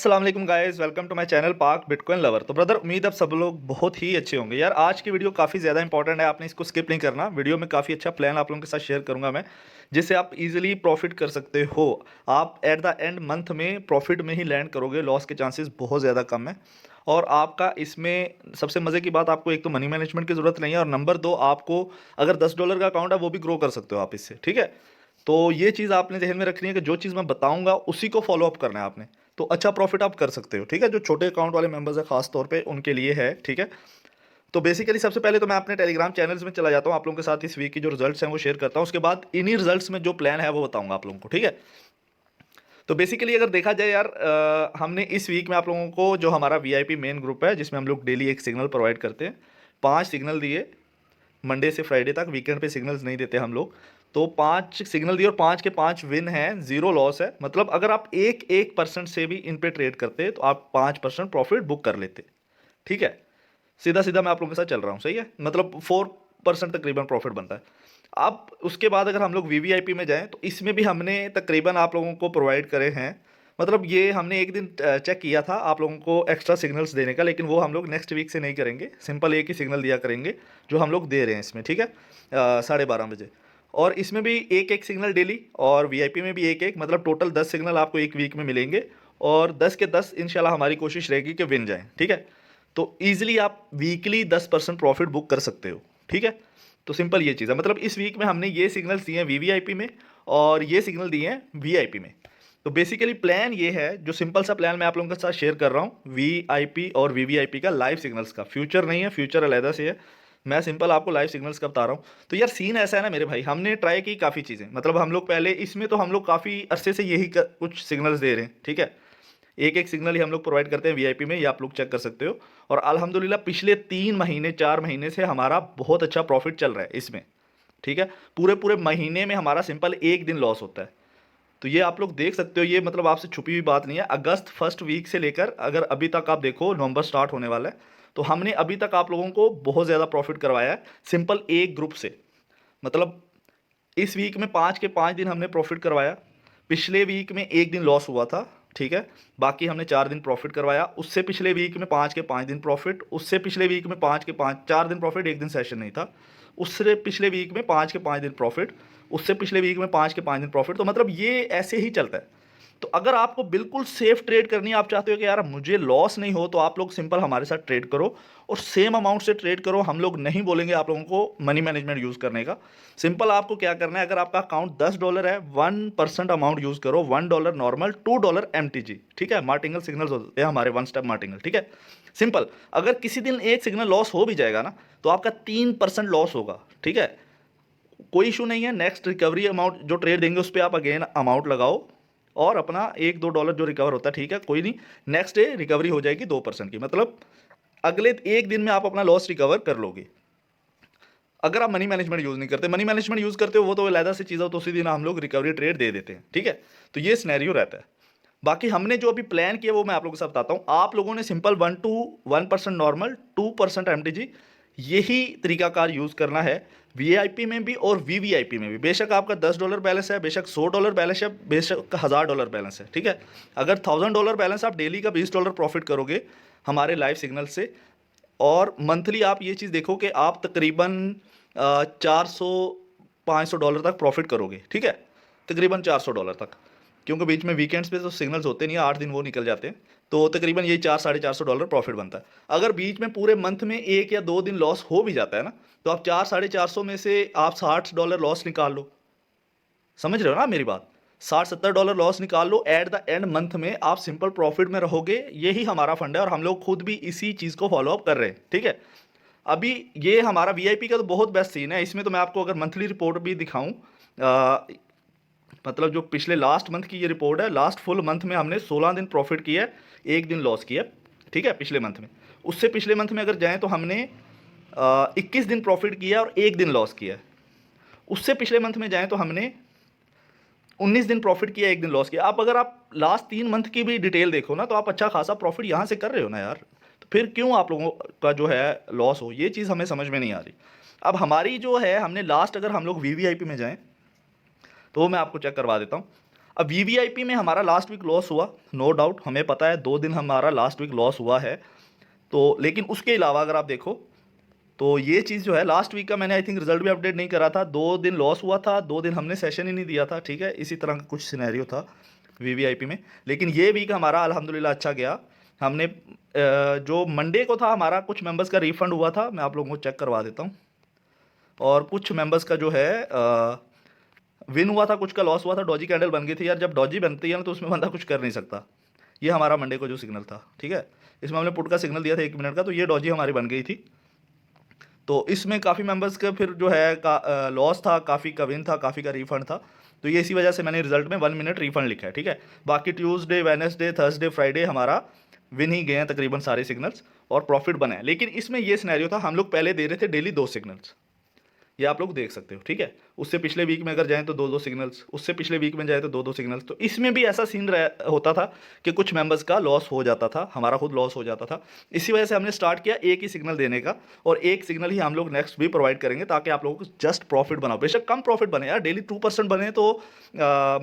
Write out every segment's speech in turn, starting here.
अस्सलाम वालेकुम guys, welcome to my channel Pak bitcoin lover. तो ब्रदर, उम्मीद अब सब लोग बहुत ही अच्छे होंगे। यार आज की वीडियो काफ़ी ज़्यादा इंपॉर्टेंट है, आपने इसको स्किप नहीं करना। वीडियो में काफ़ी अच्छा प्लान आप लोगों के साथ शेयर करूंगा मैं, जिससे आप इजीली प्रॉफिट कर सकते हो। आप एट द एंड मंथ में प्रॉफिट में ही लैंड करोगे, लॉस के चांसेस बहुत ज़्यादा कम है। और आपका इसमें सबसे मज़े की बात, आपको एक तो मनी मैनेजमेंट की ज़रूरत नहीं है, और नंबर दो, आपको अगर $10 का अकाउंट है वो भी ग्रो कर सकते हो आप इससे। ठीक है, तो ये चीज़ आपने ध्यान में रखनी है कि जो चीज़ मैं बताऊंगा उसी को फॉलो अप करना है आपने, तो अच्छा प्रॉफिट आप कर सकते हो। ठीक है, जो छोटे अकाउंट वाले मेंबर्स है खास तौर पे उनके लिए है। ठीक है, तो बेसिकली सबसे पहले तो मैं अपने टेलीग्राम चैनल्स में चला जाता हूँ, आप लोगों के साथ इस वीक की जो रिजल्ट्स हैं वो शेयर करता हूँ। उसके बाद इन्हीं रिजल्ट्स में जो प्लान है वो बताऊंगा आप लोगों को। ठीक है, तो बेसिकली अगर देखा जाए यार, हमने इस वीक में आप लोगों को जो हमारा वीआईपी मेन ग्रुप है, जिसमें हम लोग डेली एक सिग्नल प्रोवाइड करते हैं, 5 सिग्नल दिए मंडे से फ्राइडे तक। वीकेंड पे सिग्नल्स नहीं देते हम लोग। तो 5 सिग्नल दिए और 5 के 5 विन हैं, जीरो लॉस है। मतलब अगर आप एक परसेंट से भी इन पे ट्रेड करते तो आप 5% प्रॉफिट बुक कर लेते। ठीक है, सीधा सीधा मैं आप लोगों के साथ चल रहा हूँ, सही है। मतलब 4% तकरीबन प्रॉफिट बनता है। अब उसके बाद अगर हम लोग वीवीआईपी में जाएं, तो इसमें भी हमने तकरीबन आप लोगों को प्रोवाइड करे हैं। मतलब ये हमने एक दिन चेक किया था आप लोगों को एक्स्ट्रा सिग्नल्स देने का, लेकिन वो हम लोग नेक्स्ट वीक से नहीं करेंगे। सिंपल एक ही सिग्नल दिया करेंगे जो हम लोग दे रहे हैं इसमें। ठीक है, 12:30 बजे। और इसमें भी एक एक सिग्नल डेली, और वीआईपी में भी एक एक, मतलब टोटल 10 सिग्नल आपको एक वीक में मिलेंगे। और 10 के 10 इंशाल्लाह हमारी कोशिश रहेगी कि विन जाएं। ठीक है, तो ईजिली आप वीकली 10% प्रॉफिट बुक कर सकते हो। ठीक है, तो सिंपल ये चीज़ है। मतलब इस वीक में हमने ये सिग्नल्स दिए हैं वीवीआईपी में, और ये सिग्नल दिए हैं वीआईपी में। तो बेसिकली प्लान ये है, जो सिंपल सा प्लान मैं आप लोगों के साथ शेयर कर रहा हूँ, वीआईपी और वीवीआईपी का लाइव सिग्नल्स का। फ्यूचर नहीं है, फ्यूचर अलहदा से है। मैं सिंपल आपको लाइव सिग्नल्स का बता रहा हूँ। तो यार सीन ऐसा है ना मेरे भाई, हमने ट्राई की काफ़ी चीज़ें। मतलब हम लोग पहले इसमें तो हम लोग काफ़ी अरसे से यही कुछ सिग्नल्स दे रहे हैं। ठीक है, एक एक सिग्नल ही हम लोग प्रोवाइड करते हैं वीआईपी में, ये आप लोग चेक कर सकते हो। और अल्हम्दुलिल्लाह पिछले 3 महीने 4 महीने से हमारा बहुत अच्छा प्रॉफिट चल रहा है इसमें। ठीक है, पूरे पूरे महीने में हमारा सिंपल एक दिन लॉस होता है। तो ये आप लोग देख सकते हो, ये मतलब आपसे छुपी हुई बात नहीं है। अगस्त फर्स्ट वीक से लेकर अगर अभी तक आप देखो, नवंबर स्टार्ट होने वाला है, तो हमने अभी तक आप लोगों को बहुत ज़्यादा प्रॉफिट करवाया है सिंपल एक ग्रुप से। मतलब इस वीक में 5 के 5 दिन हमने प्रॉफिट करवाया। पिछले वीक में एक दिन लॉस हुआ था। ठीक है, बाकी हमने 4 दिन प्रॉफिट करवाया। उससे पिछले वीक में 5 के 5 दिन प्रॉफिट, उससे पिछले वीक में 4 दिन प्रॉफिट, एक दिन सेशन नहीं था। उससे पिछले वीक में 5 के 5 दिन प्रॉफिट, उससे पिछले वीक में 5 के 5 दिन प्रॉफिट। तो मतलब ये ऐसे ही चलता है। तो अगर आपको बिल्कुल सेफ ट्रेड करनी है, आप चाहते हो कि यार मुझे लॉस नहीं हो, तो आप लोग सिंपल हमारे साथ ट्रेड करो और सेम अमाउंट से ट्रेड करो। हम लोग नहीं बोलेंगे आप लोगों को मनी मैनेजमेंट यूज़ करने का। सिंपल आपको क्या करना है, अगर आपका अकाउंट $10 है, 1% अमाउंट यूज़ करो। $1 नॉर्मल, $2 MTG। ठीक है, मार्टिंगल सिग्नल्स होते हैं हमारे, 1 स्टेप मार्टिंगल। ठीक है, सिंपल। अगर किसी दिन एक सिग्नल लॉस हो भी जाएगा ना, तो आपका 3% लॉस होगा। ठीक है, कोई इशू नहीं है। नेक्स्ट रिकवरी अमाउंट जो ट्रेड देंगे उस पर आप अगेन अमाउंट लगाओ, और अपना $1-2 जो रिकवर होता है, ठीक है, कोई नहीं। नेक्स्ट डे रिकवरी हो जाएगी 2% की। मतलब अगले एक दिन में आप अपना लॉस रिकवर कर लोगे। अगर आप मनी मैनेजमेंट यूज़ नहीं करते, मनी मैनेजमेंट यूज़ करते हो वो तो अलहदा से चीज़ हो, तो उसी दिन हम लोग रिकवरी ट्रेड दे देते हैं। ठीक है, तो ये सिनेरियो रहता है। बाकी हमने जो अभी प्लान किया वो मैं आप लोगों के साथ बताता हूँ। आप लोगों ने सिंपल 1% नॉर्मल, 2% MTG, यही तरीकाकार यूज़ करना है वीआईपी में भी और वीवीआईपी में भी। बेशक आपका $10 बैलेंस है, बेशक $100 बैलेंस है, बेशक $1000 बैलेंस है। ठीक है, अगर $1000 बैलेंस, आप डेली का $20 प्रॉफिट करोगे हमारे लाइव सिग्नल से। और मंथली आप ये चीज़ देखो कि आप तकरीबन 400-500 डॉलर तक प्रॉफिट करोगे। ठीक है, तकरीबन $400 तक, क्योंकि बीच में वीकेंड्स पे तो सिग्नल्स होते नहीं है, 8 दिन वो निकल जाते हैं। तो तकरीबन ये 400-450 डॉलर प्रॉफिट बनता है। अगर बीच में पूरे मंथ में 1 या 2 दिन लॉस हो भी जाता है ना, तो आप 400-450 में से आप $60 लॉस निकाल लो। समझ रहे हो ना मेरी बात, $60-70 लॉस निकाल लो। एट द एंड मंथ में आप सिंपल प्रॉफिट में रहोगे। यही हमारा फंड है, और हम लोग खुद भी इसी चीज़ को फॉलो अप कर रहे हैं। ठीक है, अभी ये हमारा वीआईपी का तो बहुत बेस्ट सीन है। इसमें तो मैं आपको अगर मंथली रिपोर्ट भी दिखाऊं, मतलब जो पिछले लास्ट मंथ की ये रिपोर्ट है, लास्ट फुल मंथ में हमने 16 दिन प्रॉफिट किया है, एक दिन लॉस किया है। ठीक है, पिछले मंथ में। उससे पिछले मंथ में अगर जाएं तो हमने 21 दिन प्रॉफिट किया और एक दिन लॉस किया है। उससे पिछले मंथ में जाएं तो हमने 19 दिन प्रॉफिट किया, एक दिन लॉस किया। अगर आप लास्ट 3 मंथ की भी डिटेल देखो ना, तो आप अच्छा खासा प्रॉफिट यहाँ से कर रहे हो ना यार। तो फिर क्यों आप लोगों का जो है लॉस हो, ये चीज़ हमें समझ में नहीं आ रही। अब हमारी जो है, हमने लास्ट, अगर हम लोग वीवीआईपी में जाएं तो वो मैं आपको चेक करवा देता हूँ। अब वीवीआईपी में हमारा लास्ट वीक लॉस हुआ, नो डाउट, हमें पता है 2 दिन हमारा लास्ट वीक लॉस हुआ है। तो लेकिन उसके अलावा अगर आप देखो तो ये चीज़ जो है, लास्ट वीक का मैंने आई थिंक रिजल्ट भी अपडेट नहीं करा था, 2 दिन लॉस हुआ था, 2 दिन हमने सेशन ही नहीं दिया था, ठीक है, इसी तरह का कुछ सिनेरियो था वीवीआईपी में। लेकिन ये वीक हमारा अल्हम्दुलिल्लाह अच्छा गया। हमने जो मंडे को था हमारा कुछ मेंबर्स का रिफंड हुआ था, मैं आप लोगों को चेक करवा देता हूँ। और कुछ मेंबर्स का जो है विन हुआ था, कुछ का लॉस हुआ था। डॉजी कैंडल बन गई थी यार, जब डॉजी बनती है ना तो उसमें बंदा कुछ कर नहीं सकता। ये हमारा मंडे को जो सिग्नल था, ठीक है, इसमें हमने पुट का सिग्नल दिया था 1 मिनट का, तो ये डॉजी हमारी बन गई थी। तो इसमें काफ़ी मेंबर्स का फिर जो है लॉस था, काफ़ी का विन था, काफ़ी का रिफंड था। तो ये इसी वजह से मैंने रिजल्ट में 1 मिनट रिफंड लिखा है, ठीक है। बाकी ट्यूसडे, वेडनेसडे, थर्सडे, फ्राइडे हमारा विन ही गए हैं तकरीबन सारे सिग्नल्स, और प्रॉफिट बना है। लेकिन इसमें ये सिनेरियो था, हम लोग पहले दे रहे थे डेली 2 सिग्नल्स, ये आप लोग देख सकते हो, ठीक है। उससे पिछले वीक में अगर जाएं तो 2-2 सिग्नल्स, उससे पिछले वीक में जाए तो 2-2 सिग्नल्स। तो इसमें भी ऐसा सीन होता था कि कुछ मेंबर्स का लॉस हो जाता था, हमारा खुद लॉस हो जाता था। इसी वजह से हमने स्टार्ट किया एक ही सिग्नल देने का, और एक सिग्नल ही हम लोग नेक्स्ट भी प्रोवाइड करेंगे, ताकि आप लोगों को जस्ट प्रॉफिट बनाओ। बेशक कम प्रॉफिट बने यार, डेली 2% बने तो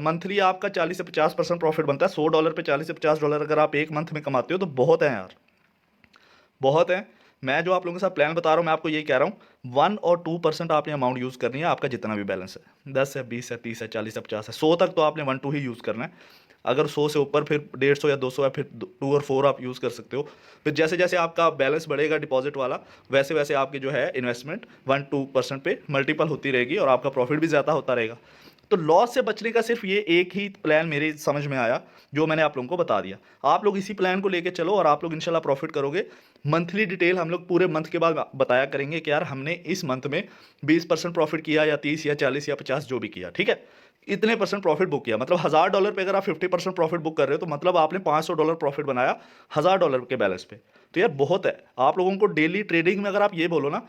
मंथली आपका 40 से 50% प्रॉफिट बनता है। $100 पे $40 से $50 अगर आप एक मंथ में कमाते हो तो बहुत है यार, बहुत है। मैं जो आप लोगों के साथ प्लान बता रहा हूँ, मैं आपको यही कह रहा हूँ, 1 और 2% आपने अमाउंट यूज़ करनी है, आपका जितना भी बैलेंस है, 10 है, 20 है, 30 है, 40 है, 50 है, 100 तक तो आपने 1-2 ही यूज़ करना है। अगर 100 से ऊपर फिर 150 या 200 है, फिर 2 और 4 आप यूज़ कर सकते हो। फिर जैसे जैसे आपका बैलेंस बढ़ेगा डिपॉजिट वाला, वैसे वैसे आपकी जो है इन्वेस्टमेंट 1-2% पे मल्टीपल होती रहेगी, और आपका प्रॉफिट भी ज़्यादा होता रहेगा। तो लॉस से बचने का सिर्फ ये एक ही प्लान मेरे समझ में आया, जो मैंने आप लोगों को बता दिया। आप लोग इसी प्लान को लेके चलो, और आप लोग इंशाल्लाह प्रॉफिट करोगे। मंथली डिटेल हम लोग पूरे मंथ के बाद बताया करेंगे कि यार हमने इस मंथ में 20% प्रॉफिट किया, या 30 या 40 या 50 जो भी किया, ठीक है, इतने परसेंट प्रॉफिट बुक किया। मतलब $1000 पे अगर आप 50% प्रॉफिट बुक कर रहे हो, तो मतलब आपने $500 प्रॉफिट बनाया $1000 के बैलेंस पे। तो यार बहुत है। आप लोगों को डेली ट्रेडिंग में अगर आप ये बोलो ना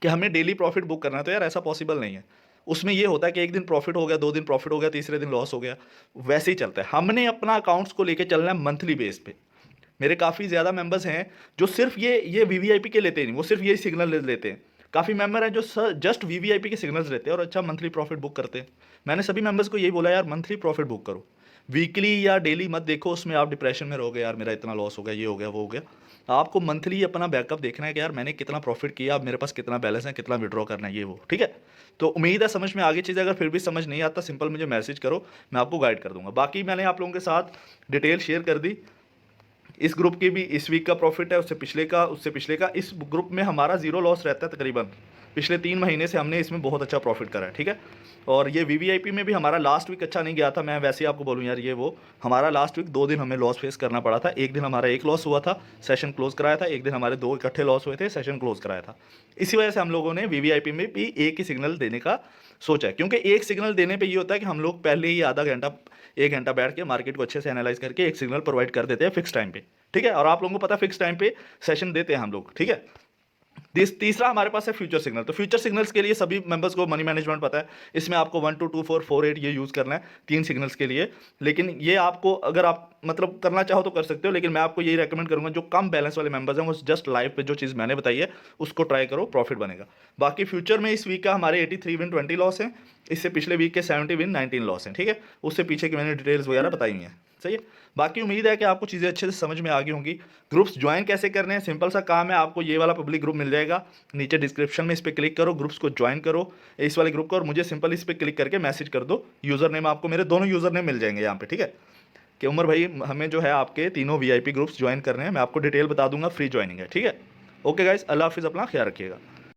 कि हमें डेली प्रॉफिट बुक करना है, तो यार ऐसा पॉसिबल नहीं है। उसमें ये होता है कि एक दिन प्रॉफिट हो गया, 2 दिन प्रॉफिट हो गया, तीसरे दिन लॉस हो गया, वैसे ही चलता है। हमने अपना अकाउंट्स को लेके चलना है मंथली बेस पे। मेरे काफ़ी ज़्यादा मेंबर्स हैं जो सिर्फ ये वीवीआईपी के लेते ही नहीं, वो सिर्फ ये सिग्नल लेते हैं। काफ़ी मेंबर हैं जो जस्ट वीवीआईपी के सिग्नल्स लेते हैं और अच्छा मंथली प्रॉफिट बुक करते हैं। मैंने सभी मेंबर्स को यही बोला, यार मंथली प्रॉफिट बुक करो, वीकली या डेली मत देखो, उसमें आप डिप्रेशन में रहोगे, यार मेरा इतना लॉस हो गया, ये हो गया, वो हो गया। आपको मंथली अपना बैकअप देखना है कि यार मैंने कितना प्रॉफिट किया, अब मेरे पास कितना बैलेंस है, कितना विड्रॉ करना है, ये वो, ठीक है। तो उम्मीद है समझ में आगे चीज़। अगर फिर भी समझ नहीं आता, सिंपल मुझे मैसेज करो, मैं आपको गाइड कर दूंगा। बाकी मैंने आप लोगों के साथ डिटेल शेयर कर दी। इस ग्रुप की भी इस वीक का प्रॉफिट है, उससे पिछले का, उससे पिछले का। इस ग्रुप में हमारा 0 लॉस रहता है तकरीबन। पिछले 3 महीने से हमने इसमें बहुत अच्छा प्रॉफिट करा है, ठीक है। और ये वीवीआईपी में भी हमारा लास्ट वीक अच्छा नहीं गया था। मैं वैसे ही आपको बोलूँ यार, ये वो हमारा लास्ट वीक 2 दिन हमें लॉस फेस करना पड़ा था। एक दिन हमारा 1 लॉस हुआ था, सेशन क्लोज कराया था। एक दिन हमारे 2 इकट्ठे लॉस हुए थे, सेशन क्लोज कराया था। इसी वजह से हम लोगों ने वीवीआईपी में भी एक ही सिग्नल देने का सोचा है, क्योंकि एक सिग्नल देने पे ये होता है कि हम लोग पहले ही आधा घंटा 1 घंटा बैठ के मार्केट को अच्छे से एनालाइज करके एक सिग्नल प्रोवाइड कर देते हैं फिक्स टाइम पे, ठीक है। और आप लोगों को पता है फिक्स टाइम पे सेशन देते हैं हम लोग, ठीक है। तीसरा हमारे पास है फ्यूचर सिग्नल। तो फ्यूचर सिग्नल्स के लिए सभी मेंबर्स को मनी मैनेजमेंट पता है। इसमें आपको 1 2 2 4 4 8 ये यूज़ करना है 3 सिग्नल्स के लिए। लेकिन ये आपको अगर आप मतलब करना चाहो तो कर सकते हो, लेकिन मैं आपको यही रेकमेंड करूंगा, जो कम बैलेंस वाले मेंबर्स हैं वो जस्ट लाइव पे जो चीज़ मैंने बताई है उसको ट्राई करो, प्रॉफिट बनेगा। बाकी फ्यूचर में इस वीक का हमारे 83 विन 20 लॉस है। इससे पिछले वीक के 70 विन 19 लॉस हैं, ठीक है। उससे पीछे की मैंने डिटेल्स वगैरह बताई हुई हैं, सही है। बाकी उम्मीद है कि आपको चीज़ें अच्छे से समझ में आ गई होंगी। ग्रुप्स ज्वाइन कैसे करने हैं, सिंपल सा काम है, आपको ये वाला पब्लिक ग्रुप मिल जाएगा नीचे डिस्क्रिप्शन में, इस पर क्लिक करो, ग्रुप्स को ज्वाइन करो, इस वाले ग्रुप को, और मुझे सिंपल इस पर क्लिक करके मैसेज कर दो। यूज़र नेम आपको मेरे दोनों यूज़र नेम मिल जाएंगे यहाँ पे, ठीक है, कि उमर भाई हमें जो है आपके तीनों वीआईपी ग्रुप्स ज्वाइन करने हैं। मैं आपको डिटेल बता दूंगा, फ्री ज्वाइनिंग है, ठीक है। ओके गाइस, अल्लाह हाफिज़, अपना ख्याल रखिएगा।